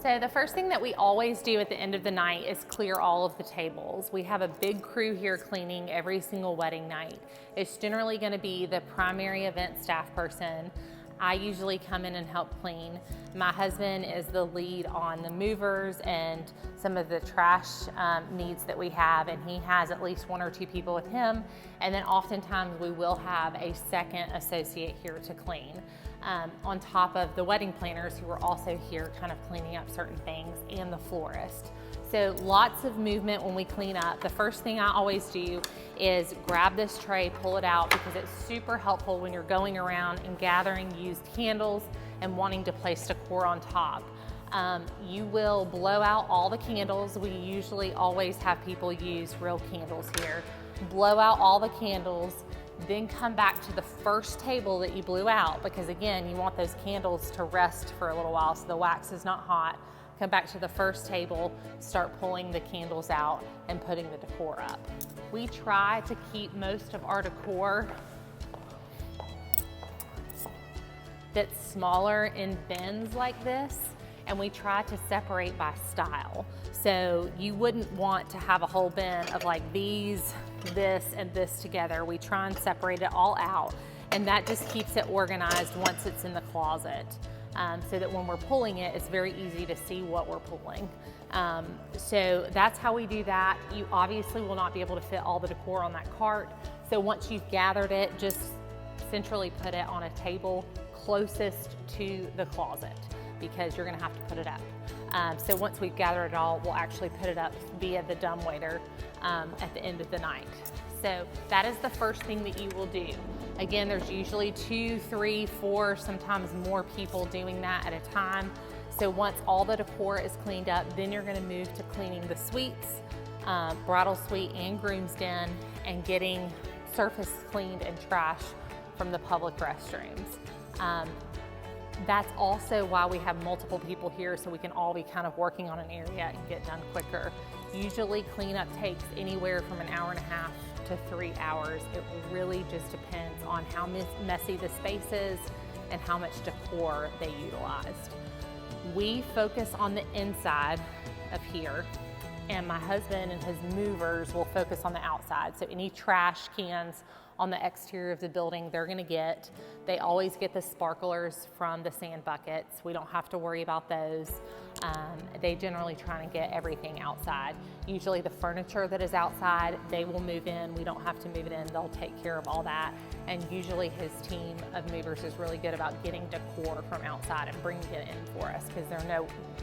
So the first thing that we always do at the end of the night is clear all of the tables. We have a big crew here cleaning every single wedding night. It's generally going to be the primary event staff person. I usually come in and help clean. My husband is the lead on the movers and some of the trash needs that we have, and he has at least 1 or 2 people with him. And then oftentimes we will have a second associate here to clean, on top of the wedding planners who are also here kind of cleaning up certain things, and the florist. So lots of movement when we clean up. The first thing I always do is grab this tray, pull it out, because it's super helpful when you're going around and gathering used candles and wanting to place decor on top. You will blow out all the candles. We usually always have people use real candles here. Blow out all the candles, then come back to the first table that you blew out, because again, you want those candles to rest for a little while so the wax is not hot. Come back to the first table, start pulling the candles out and putting the decor up. We try to keep most of our decor that's smaller in bins like this, and we try to separate by style. So you wouldn't want to have a whole bin of like these, this, and this together. We try and separate it all out, and that just keeps it organized once it's in the closet. So that when we're pulling it, it's very easy to see what we're pulling. So that's how we do that. You obviously will not be able to fit all the decor on that cart. So once you've gathered it, just centrally put it on a table closest to the closet, because you're gonna have to put it up. So once we've gathered it all, we'll actually put it up via the dumbwaiter at the end of the night. So that is the first thing that you will do. Again, there's usually 2, 3, 4, sometimes more people doing that at a time. So once all the decor is cleaned up, then you're gonna move to cleaning the suites, bridal suite and groom's den, and getting surface cleaned and trash from the public restrooms. That's also why we have multiple people here, so we can all be kind of working on an area and get done quicker. Usually cleanup takes anywhere from an hour and a half to 3 hours. It really just depends on how messy the space is and how much decor they utilized. We focus on the inside of here, and my husband and his movers will focus on the outside. So any trash cans on the exterior of the building, they're gonna get. They always get the sparklers from the sand buckets. We don't have to worry about those. They generally try to get everything outside. Usually the furniture that is outside, they will move in. We don't have to move it in. They'll take care of all that. And usually his team of movers is really good about getting decor from outside and bringing it in for us, because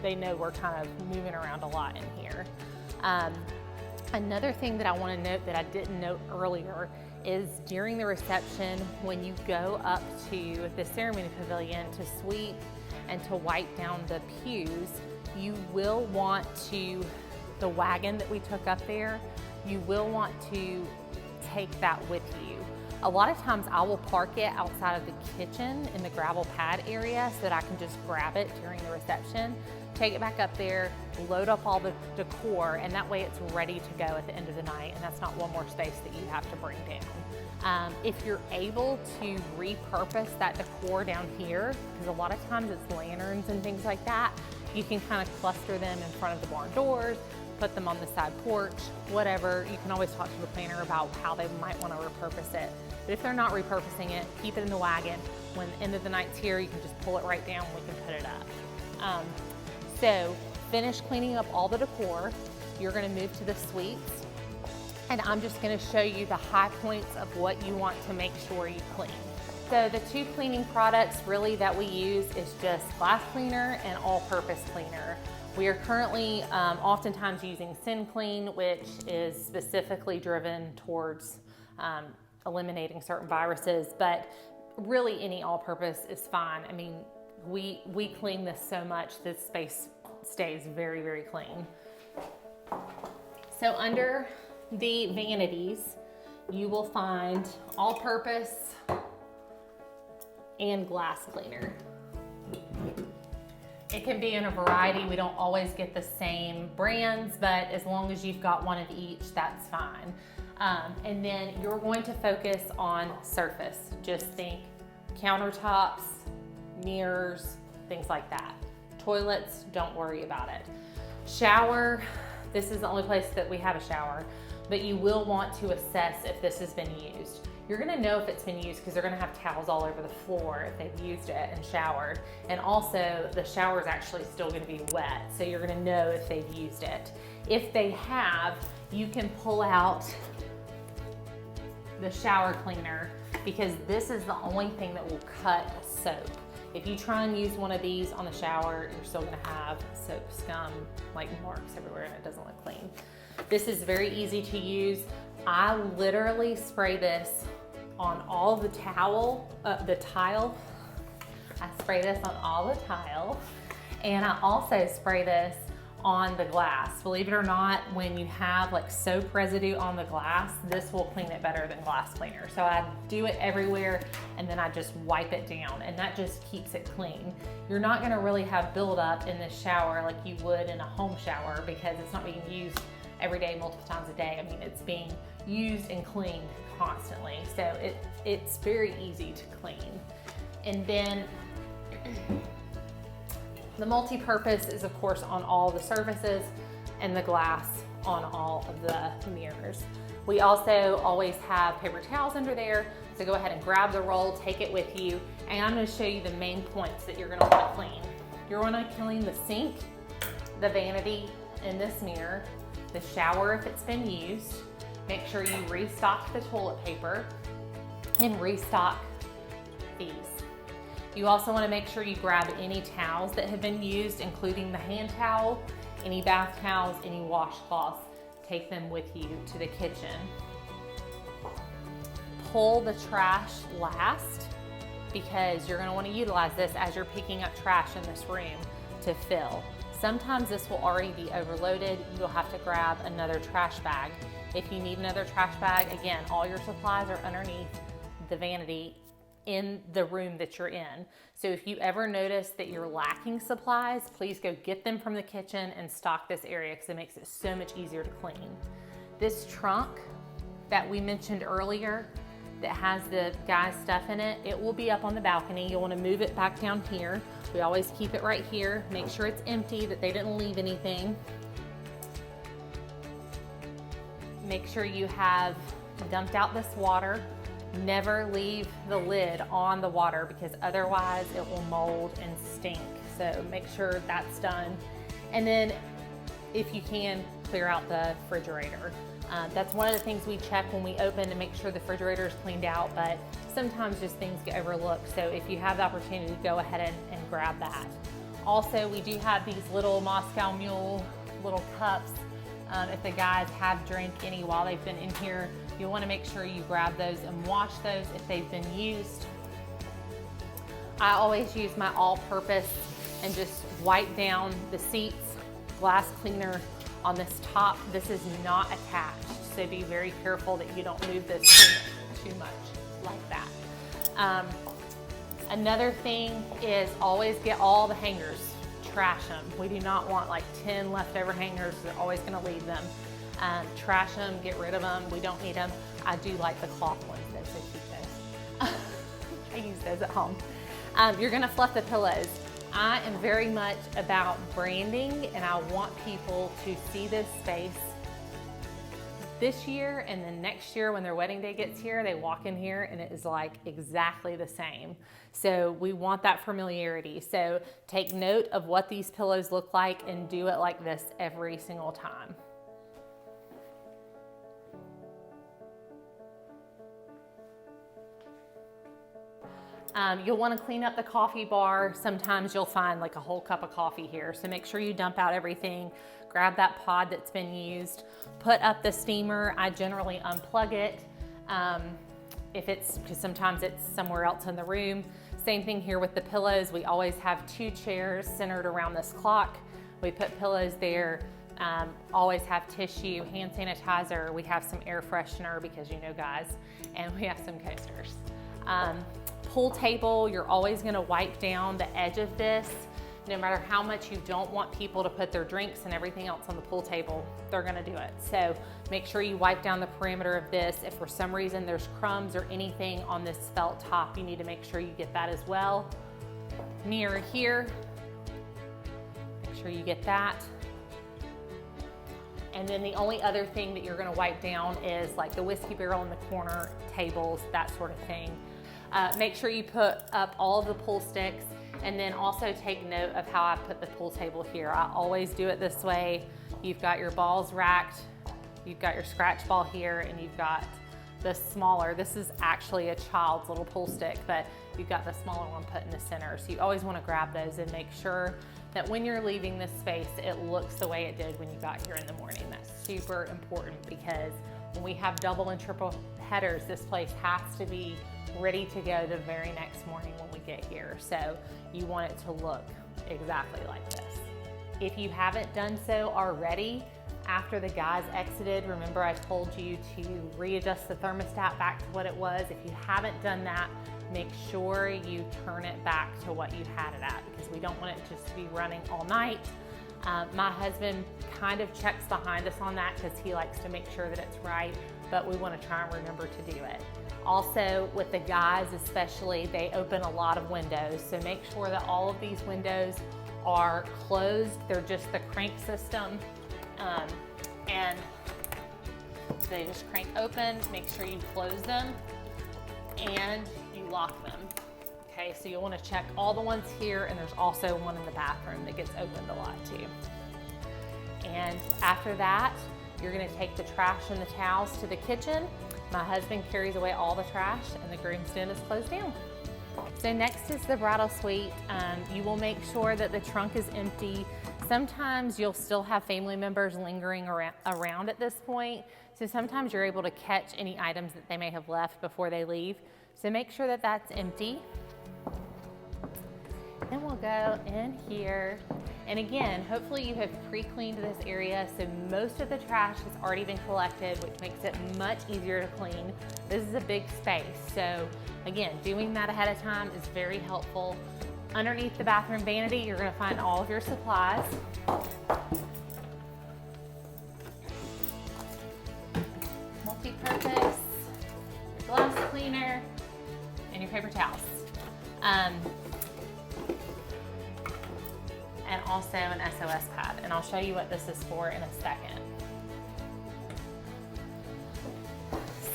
they know we're kind of moving around a lot in here. Another thing that I want to note that I didn't note earlier is during the reception, when you go up to the ceremony pavilion to sweep and to wipe down the pews, you will want to, the wagon that we took up there, you will want to take that with you. A lot of times I will park it outside of the kitchen in the gravel pad area so that I can just grab it during the reception, take it back up there, load up all the decor, and that way it's ready to go at the end of the night, and that's not one more space that you have to bring down. If you're able to repurpose that decor down here, because a lot of times it's lanterns and things like that, you can kind of cluster them in front of the barn doors, put them on the side porch, whatever. You can always talk to the planner about how they might want to repurpose it. But if they're not repurposing it, keep it in the wagon. When the end of the night's here, you can just pull it right down and we can put it up. So finish cleaning up all the decor. You're gonna move to the suites, and I'm just gonna show you the high points of what you want to make sure you clean. So the 2 cleaning products really that we use is just glass cleaner and all-purpose cleaner. We are currently oftentimes using SynClean, which is specifically driven towards eliminating certain viruses, but really any all-purpose is fine. I mean, we clean this so much, this space stays very, very clean. So under the vanities, you will find all-purpose and glass cleaner. It can be in a variety. We don't always get the same brands, but as long as you've got one of each, that's fine. And then you're going to focus on surface. Just think countertops, mirrors, things like that. Toilets, don't worry about it. Shower, this is the only place that we have a shower, but you will want to assess if this has been used. You're gonna know if it's been used because they're gonna have towels all over the floor if they've used it and showered. And also the shower is actually still gonna be wet, so you're gonna know if they've used it. If they have, you can pull out the shower cleaner because this is the only thing that will cut soap. If you try and use one of these on the shower, you're still gonna have soap scum, like marks everywhere, and it doesn't look clean. This is very easy to use. I literally spray this on all the tile. I spray this on all the tile, and I also spray this on the glass. Believe it or not, when you have like soap residue on the glass, this will clean it better than glass cleaner. So I do it everywhere, and then I just wipe it down, and that just keeps it clean. You're not gonna really have buildup in this shower like you would in a home shower because it's not being used every day, multiple times a day. I mean, it's being used and cleaned constantly. So it's very easy to clean. And then the multi-purpose is of course on all the surfaces and the glass on all of the mirrors. We also always have paper towels under there. So go ahead and grab the roll, take it with you. And I'm gonna show you the main points that you're gonna wanna clean. You're gonna clean the sink, the vanity in this mirror, the shower if it's been used. Make sure you restock the toilet paper and restock these. You also want to make sure you grab any towels that have been used, including the hand towel, any bath towels, any washcloths. Take them with you to the kitchen. Pull the trash last because you're going to want to utilize this as you're picking up trash in this room to fill. Sometimes this will already be overloaded. You'll have to grab another trash bag. If you need another trash bag, again, all your supplies are underneath the vanity in the room that you're in. So if you ever notice that you're lacking supplies, please go get them from the kitchen and stock this area because it makes it so much easier to clean. This trunk that we mentioned earlier that has the guy's stuff in it, it will be up on the balcony. You'll want to move it back down here. We always keep it right here. Make sure it's empty, that they didn't leave anything. Make sure you have dumped out this water. Never leave the lid on the water because otherwise it will mold and stink. So make sure that's done. And then if you can, clear out the refrigerator. That's one of the things we check when we open to make sure the refrigerator is cleaned out, but sometimes just things get overlooked. So if you have the opportunity, go ahead and grab that. Also, we do have these little Moscow Mule little cups. If the guys have drank any while they've been in here, you'll want to make sure you grab those and wash those if they've been used. I always use my all-purpose and just wipe down the seats, glass cleaner on this top. This is not attached, so be very careful that you don't move this too much like that. Another thing is always get all the hangers. Trash them. We do not want like 10 leftover hangers. They're always going to leave them. Trash them, get rid of them. We don't need them. I do like the cloth ones though, so keep those. I use those at home. You're going to fluff the pillows. I am very much about branding, and I want people to see this space this year, and then next year when their wedding day gets here, they walk in here and it is like exactly the same. So we want that familiarity. So take note of what these pillows look like and do it like this every single time. You'll want to clean up the coffee bar. Sometimes you'll find like a whole cup of coffee here. So make sure you dump out everything. Grab that pod that's been used. Put up the steamer. I generally unplug it because sometimes it's somewhere else in the room. Same thing here with the pillows. We always have 2 chairs centered around this clock. We put pillows there. Always have tissue, hand sanitizer. We have some air freshener because you know guys, and we have some coasters. Pool table, you're always gonna wipe down the edge of this. No matter how much you don't want people to put their drinks and everything else on the pool table, they're gonna do it. So make sure you wipe down the perimeter of this. If for some reason there's crumbs or anything on this felt top, you need to make sure you get that as well. Mirror here. sure you get that. And then the only other thing that you're gonna wipe down is like the whiskey barrel in the corner, tables, that sort of thing. Make sure you put up all of the pool sticks, and then also take note of how I put the pool table here. I always do it this way. You've got your balls racked, you've got your scratch ball here, and you've got the smaller, this is actually a child's little pool stick, but you've got the smaller one put in the center. So you always wanna grab those and make sure that when you're leaving this space, it looks the way it did when you got here in the morning. That's super important, because when we have double and triple headers, this place has to be ready to go the very next morning when we get here. So you want it to look exactly like this. If you haven't done so already, after the guys exited, remember I told you to readjust the thermostat back to what it was. If you haven't done that, make sure you turn it back to what you had it at, because we don't want it just to be running all night. My husband kind of checks behind us on that because he likes to make sure that it's right, but we want to try and remember to do it. Also, with the guys especially, they open a lot of windows, so make sure that all of these windows are closed. They're just the crank system, and they just crank open. Make sure you close them and you lock them. Okay, so you'll want to check all the ones here, and there's also one in the bathroom that gets opened a lot too. And after that, you're going to take the trash and the towels to the kitchen. My husband carries away all the trash, and the groom's den is closed down. So next is the bridal suite. You will make sure that the trunk is empty. Sometimes you'll still have family members lingering around at this point, so sometimes you're able to catch any items that they may have left before they leave. So make sure that that's empty. Then we'll go in here. And again, hopefully you have pre-cleaned this area, so most of the trash has already been collected, which makes it much easier to clean. This is a big space, so again, doing that ahead of time is very helpful. Underneath the bathroom vanity, you're gonna find all of your supplies. Multi-purpose, your glass cleaner, and your paper towels. And also an SOS pad, and I'll show you what this is for in a second.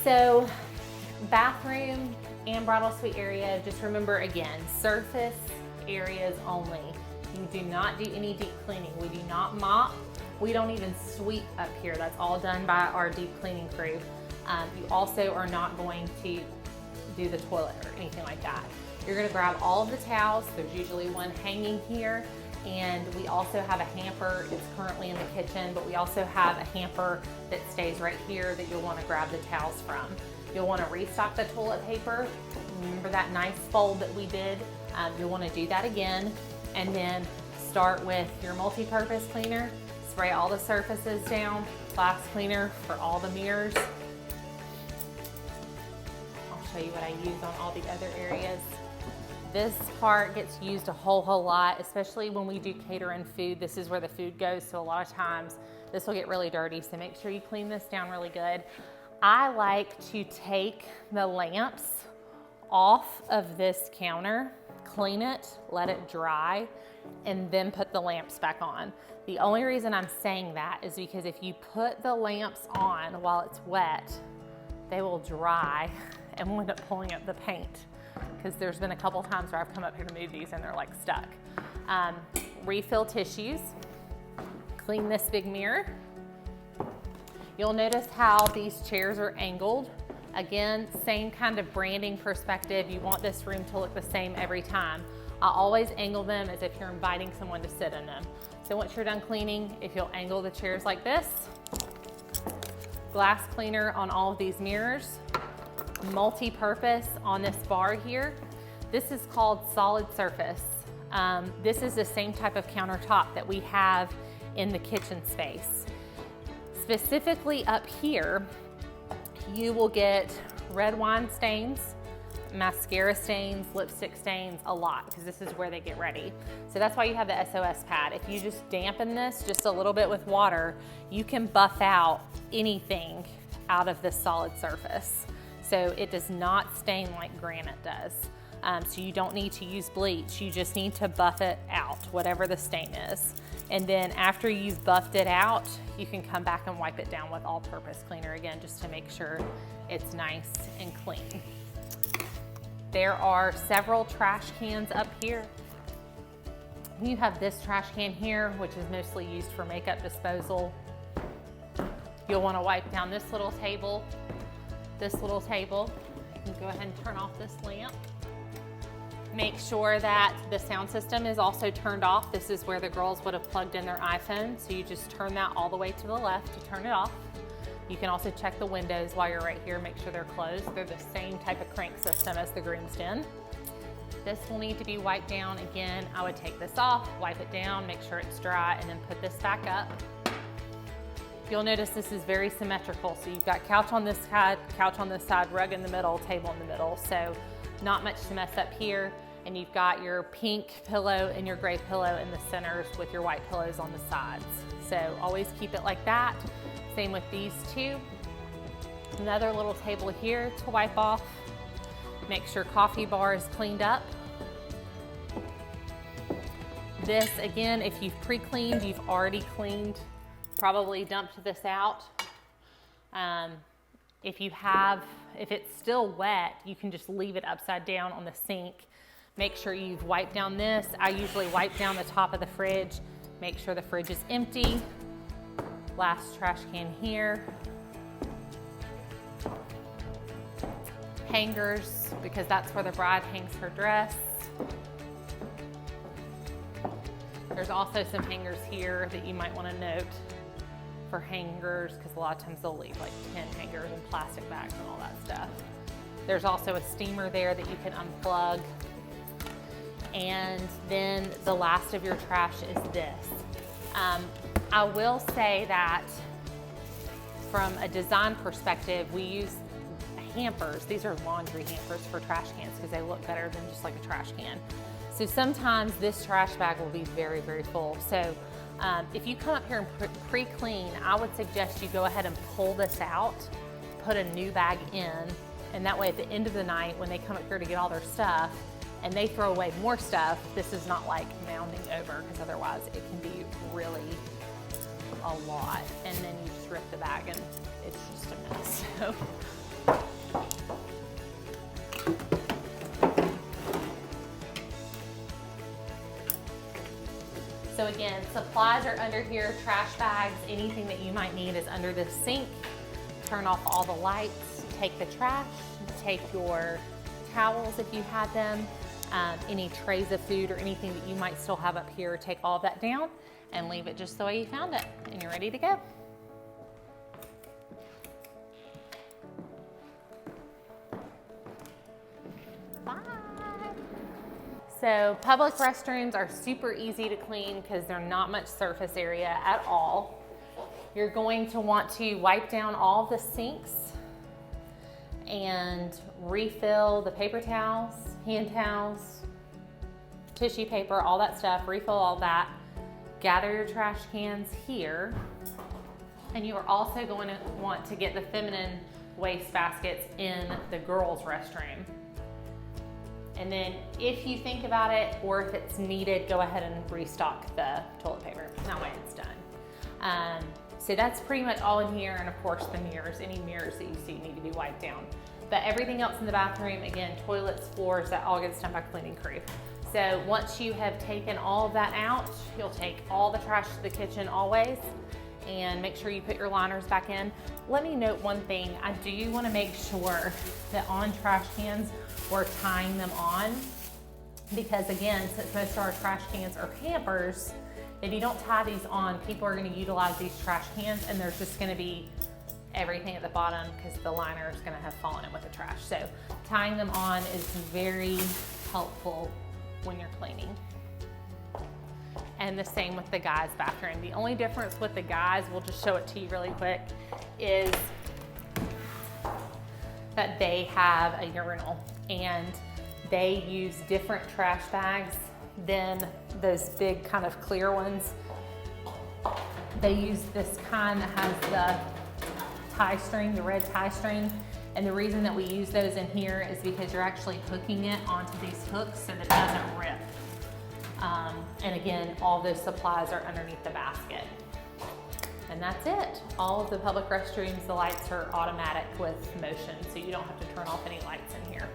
So, bathroom and bridal suite area, just remember again, surface areas only. You do not do any deep cleaning. We do not mop. We don't even sweep up here. That's all done by our deep cleaning crew. You also are not going to do the toilet or anything like that. You're gonna grab all of the towels. There's usually one hanging here. And we also have a hamper. It's currently in the kitchen, but we also have a hamper that stays right here that you'll want to grab the towels from. You'll want to restock the toilet paper. Remember that nice fold that we did? You'll want to do that again, and then start with your multi-purpose cleaner. Spray all the surfaces down. Glass cleaner for all the mirrors. I'll show you what I use on all the other areas. This part gets used a whole lot, especially when we do catering food. This is where the food goes, so a lot of times this will get really dirty, so make sure you clean this down really good. I like to take the lamps off of this counter, clean it, let it dry, and then put the lamps back on. The only reason I'm saying that is because if you put the lamps on while it's wet, they will dry and we'll end up pulling up the paint, because there's been a couple times where I've come up here to move these and they're like stuck. Refill tissues, clean this big mirror. You'll notice how these chairs are angled. Again, same kind of branding perspective. You want this room to look the same every time. I always angle them as if you're inviting someone to sit in them. So once you're done cleaning, if you'll angle the chairs like this, glass cleaner on all of these mirrors, multi-purpose on this bar here. This is called solid surface. This is the same type of countertop that we have in the kitchen space. Specifically up here, you will get red wine stains, mascara stains, lipstick stains, a lot, because this is where they get ready. So that's why you have the SOS pad. If you just dampen this just a little bit with water, you can buff out anything out of this solid surface. So it does not stain like granite does. So you don't need to use bleach. You just need to buff it out, whatever the stain is. And then after you've buffed it out, you can come back and wipe it down with all-purpose cleaner again, just to make sure it's nice and clean. There are several trash cans up here. You have this trash can here, which is mostly used for makeup disposal. You'll want to wipe down this little table. You can go ahead and turn off this lamp. Make sure that the sound system is also turned off. This is where the girls would have plugged in their iPhone, so you just turn that all the way to the left to turn it off. You can also check the windows while you're right here, make sure they're closed. They're the same type of crank system as the groom's den. This will need to be wiped down. Again, I would take this off, wipe it down, make sure it's dry, and then put this back up. You'll notice this is very symmetrical. So you've got couch on this side, rug in the middle, table in the middle. So not much to mess up here. And you've got your pink pillow and your gray pillow in the centers with your white pillows on the sides. So always keep it like that. Same with these two. Another little table here to wipe off. Make sure coffee bar is cleaned up. This, again, if you've pre-cleaned, you've already cleaned, probably dumped this out. If it's still wet, you can just leave it upside down on the sink. Make sure you've wiped down this. I usually wipe down the top of the fridge, make sure the fridge is empty. Last trash can here. Hangers, because that's where the bride hangs her dress. There's also some hangers here that you might want to note for hangers, because a lot of times they'll leave like 10 hangers and plastic bags and all that stuff. There's also a steamer there that you can unplug. And then the last of your trash is this. I will say that from a design perspective, we use hampers. These are laundry hampers for trash cans because they look better than just like a trash can. So sometimes this trash bag will be very, very full. So if you come up here and pre-clean, I would suggest you go ahead and pull this out, put a new bag in, and that way at the end of the night when they come up here to get all their stuff and they throw away more stuff, this is not like mounding over, because otherwise it can be really a lot. And then you just rip the bag and it's just a mess. So again, supplies are under here, trash bags, anything that you might need is under the sink. Turn off all the lights, take the trash, take your towels if you had them, any trays of food or anything that you might still have up here, take all of that down and leave it just the way you found it, and you're ready to go. Bye. So public restrooms are super easy to clean because they're not much surface area at all. You're going to want to wipe down all the sinks and refill the paper towels, hand towels, tissue paper, all that stuff, refill all that. Gather your trash cans here. And you are also going to want to get the feminine waste baskets in the girls' restroom. And then if you think about it, or if it's needed, go ahead and restock the toilet paper. That way it's done. So that's pretty much all in here. And of course the mirrors, any mirrors that you see need to be wiped down. But everything else in the bathroom, again, toilets, floors, that all gets done by cleaning crew. So once you have taken all of that out, you'll take all the trash to the kitchen always, and make sure you put your liners back in. Let me note one thing. I do want to make sure that on trash cans, we're tying them on, because again, since most of our trash cans are hampers, if you don't tie these on, people are going to utilize these trash cans and there's just going to be everything at the bottom because the liner is going to have fallen in with the trash. So tying them on is very helpful when you're cleaning. And the same with the guys' bathroom. The only difference with the guys, we'll just show it to you really quick, is that they have a urinal and they use different trash bags than those big kind of clear ones. They use this kind that has the tie string, the red tie string. And the reason that we use those in here is because you're actually hooking it onto these hooks so that it doesn't rip. And again, all those supplies are underneath the basket. And that's it. All of the public restrooms, the lights are automatic with motion, so you don't have to turn off any lights in here.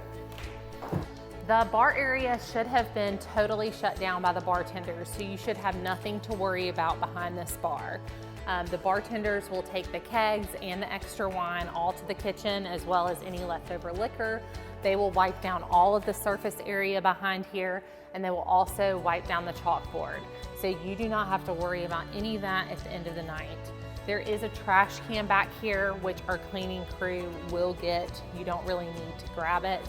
The bar area should have been totally shut down by the bartenders, so you should have nothing to worry about behind this bar. The bartenders will take the kegs and the extra wine all to the kitchen, as well as any leftover liquor. They will wipe down all of the surface area behind here, and they will also wipe down the chalkboard. So you do not have to worry about any of that at the end of the night. There is a trash can back here, which our cleaning crew will get. You don't really need to grab it.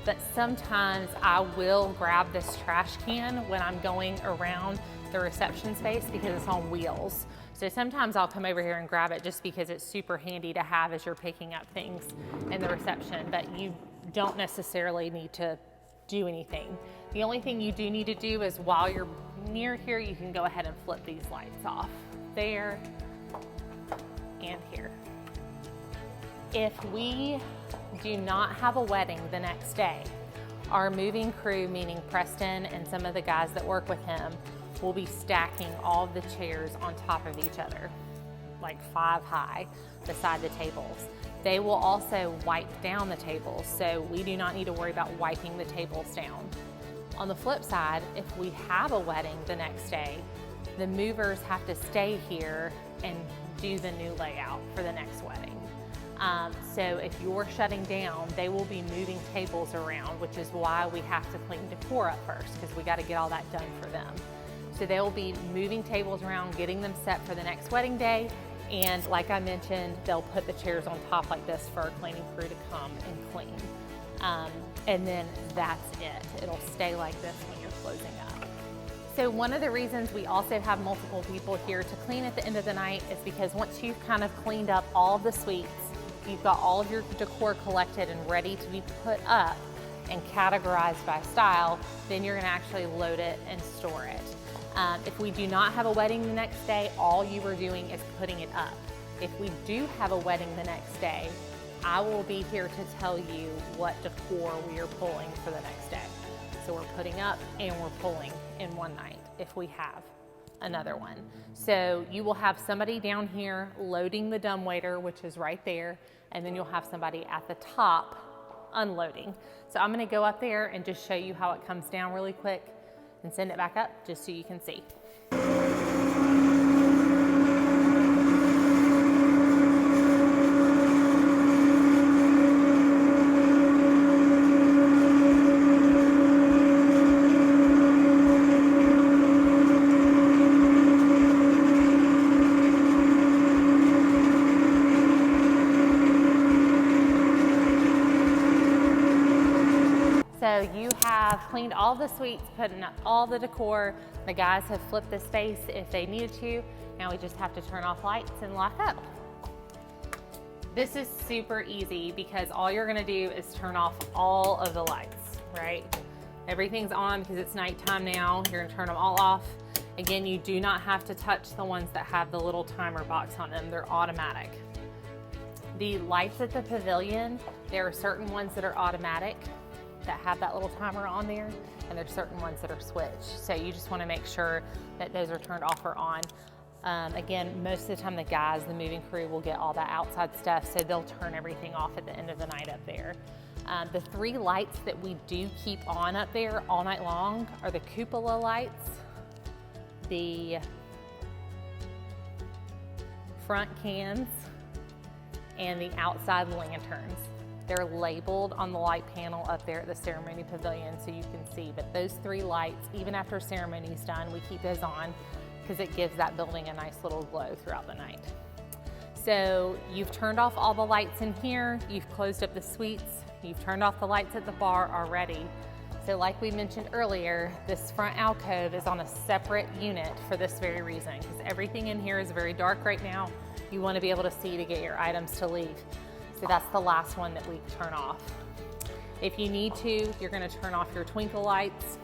But sometimes I will grab this trash can when I'm going around the reception space because it's on wheels. So sometimes I'll come over here and grab it just because it's super handy to have as you're picking up things in the reception, but you don't necessarily need to do anything. The only thing you do need to do is while you're near here, you can go ahead and flip these lights off. There and here. If we do not have a wedding the next day, our moving crew, meaning Preston and some of the guys that work with him, will be stacking all of the chairs on top of each other, like 5 high beside the tables. They will also wipe down the tables, so we do not need to worry about wiping the tables down. On the flip side, if we have a wedding the next day, the movers have to stay here and do the new layout for the next wedding. So if you're shutting down, they will be moving tables around, which is why we have to clean decor up first, because we got to get all that done for them. So they will be moving tables around, getting them set for the next wedding day. And like I mentioned, they'll put the chairs on top like this for our cleaning crew to come and clean. And then that's it. It'll stay like this when you're closing up. So one of the reasons we also have multiple people here to clean at the end of the night is because once you've kind of cleaned up all of the suites, you've got all of your decor collected and ready to be put up and categorized by style, then you're gonna actually load it and store it. If we do not have a wedding the next day, all you are doing is putting it up. If we do have a wedding the next day, I will be here to tell you what decor we are pulling for the next day. So we're putting up and we're pulling in one night if we have another one. So you will have somebody down here loading the dumbwaiter, which is right there, and then you'll have somebody at the top unloading. So I'm gonna go up there and just show you how it comes down really quick and send it back up just so you can see. So you have cleaned all the suites, putting up all the decor. The guys have flipped the space if they needed to. Now we just have to turn off lights and lock up. This is super easy because all you're gonna do is turn off all of the lights, right? Everything's on because it's nighttime now. You're gonna turn them all off. Again, you do not have to touch the ones that have the little timer box on them. They're automatic. The lights at the pavilion, there are certain ones that are automatic that have that little timer on there, and there's certain ones that are switched. So you just wanna make sure that those are turned off or on. Again, most of the time the guys, the moving crew, will get all that outside stuff, so they'll turn everything off at the end of the night up there. The 3 lights that we do keep on up there all night long are the cupola lights, the front cans, and the outside lanterns. They're labeled on the light panel up there at the ceremony pavilion so you can see, but those 3 lights, even after ceremony's done, we keep those on because it gives that building a nice little glow throughout the night. So you've turned off all the lights in here, you've closed up the suites, you've turned off the lights at the bar already. So like we mentioned earlier, this front alcove is on a separate unit for this very reason, because everything in here is very dark right now. You want to be able to see to get your items to leave. So that's the last one that we turn off. If you need to, you're gonna turn off your twinkle lights.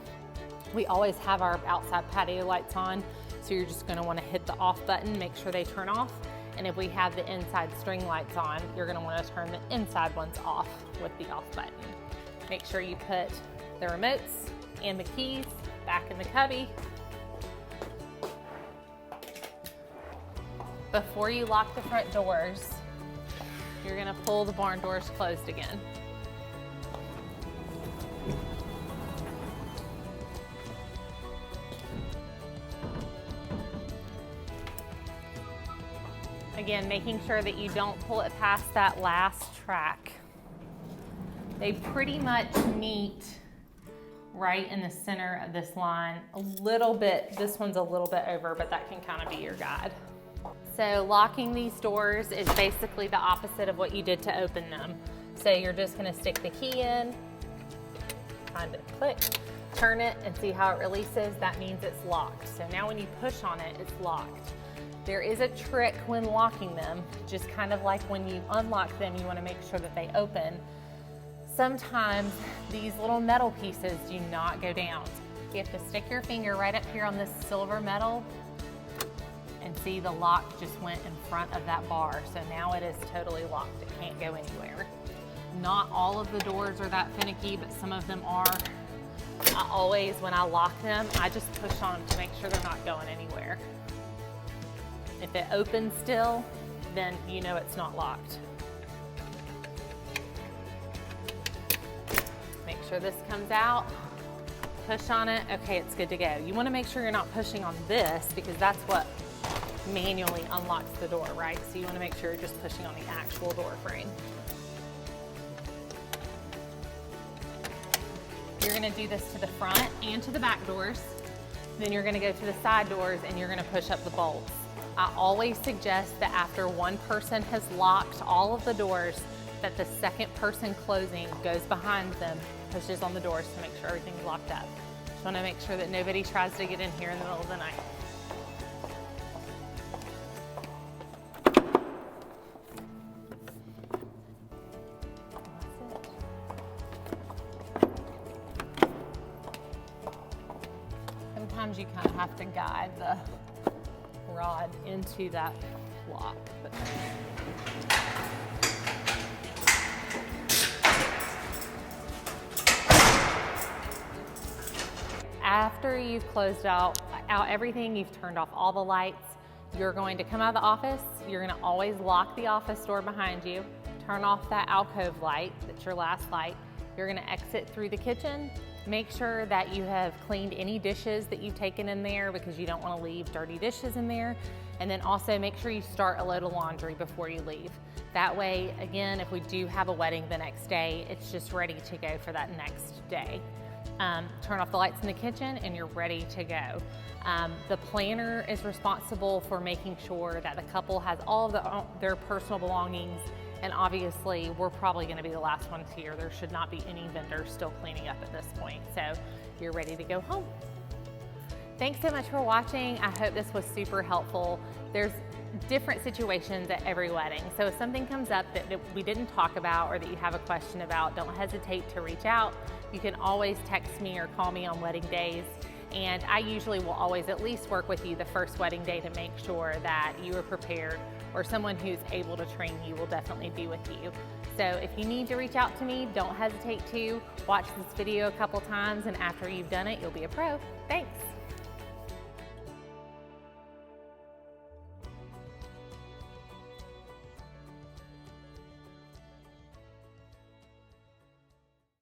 We always have our outside patio lights on, so you're just gonna wanna hit the off button, make sure they turn off. And if we have the inside string lights on, you're gonna wanna turn the inside ones off with the off button. Make sure you put the remotes and the keys back in the cubby. Before you lock the front doors, you're gonna pull the barn doors closed again. Again, making sure that you don't pull it past that last track. They pretty much meet right in the center of this line. A little bit, this one's a little bit over, but that can kind of be your guide. So locking these doors is basically the opposite of what you did to open them. So you're just gonna stick the key in, kind of click, turn it and see how it releases. That means it's locked. So now when you push on it, it's locked. There is a trick when locking them, just kind of like when you unlock them, you wanna make sure that they open. Sometimes these little metal pieces do not go down. You have to stick your finger right up here on this silver metal and see the lock just went in front of that bar. So now it is totally locked. It can't go anywhere. Not all of the doors are that finicky, but some of them are. I always, when I lock them, I just push on them to make sure they're not going anywhere. If it opens still, then you know it's not locked. Make sure this comes out, push on it, okay, it's good to go. You wanna make sure you're not pushing on this because that's what manually unlocks the door, right? So you wanna make sure you're just pushing on the actual door frame. You're gonna do this to the front and to the back doors. Then you're gonna go to the side doors and you're gonna push up the bolts. I always suggest that after one person has locked all of the doors, that the second person closing goes behind them, pushes on the doors to make sure everything's locked up. Just wanna make sure that nobody tries to get in here in the middle of the night. Sometimes you kind of have to guide the rod into that lock. But after you've closed out everything, you've turned off all the lights, you're going to come out of the office. You're going to always lock the office door behind you, turn off that alcove light, that's your last light. You're going to exit through the kitchen. Make sure that you have cleaned any dishes that you've taken in there because you don't want to leave dirty dishes in there. And then also make sure you start a load of laundry before you leave. That way, again, if we do have a wedding the next day, it's just ready to go for that next day. Turn off the lights in the kitchen and you're ready to go. The planner is responsible for making sure that the couple has all of their personal belongings, and obviously we're probably gonna be the last ones here. There should not be any vendors still cleaning up at this point. So you're ready to go home. Thanks so much for watching. I hope this was super helpful. There's different situations at every wedding. So if something comes up that we didn't talk about or that you have a question about, don't hesitate to reach out. You can always text me or call me on wedding days. And I usually will always at least work with you the first wedding day to make sure that you are prepared, or someone who's able to train you will definitely be with you. So if you need to reach out to me, don't hesitate to. Watch this video a couple times, and after you've done it, you'll be a pro. Thanks.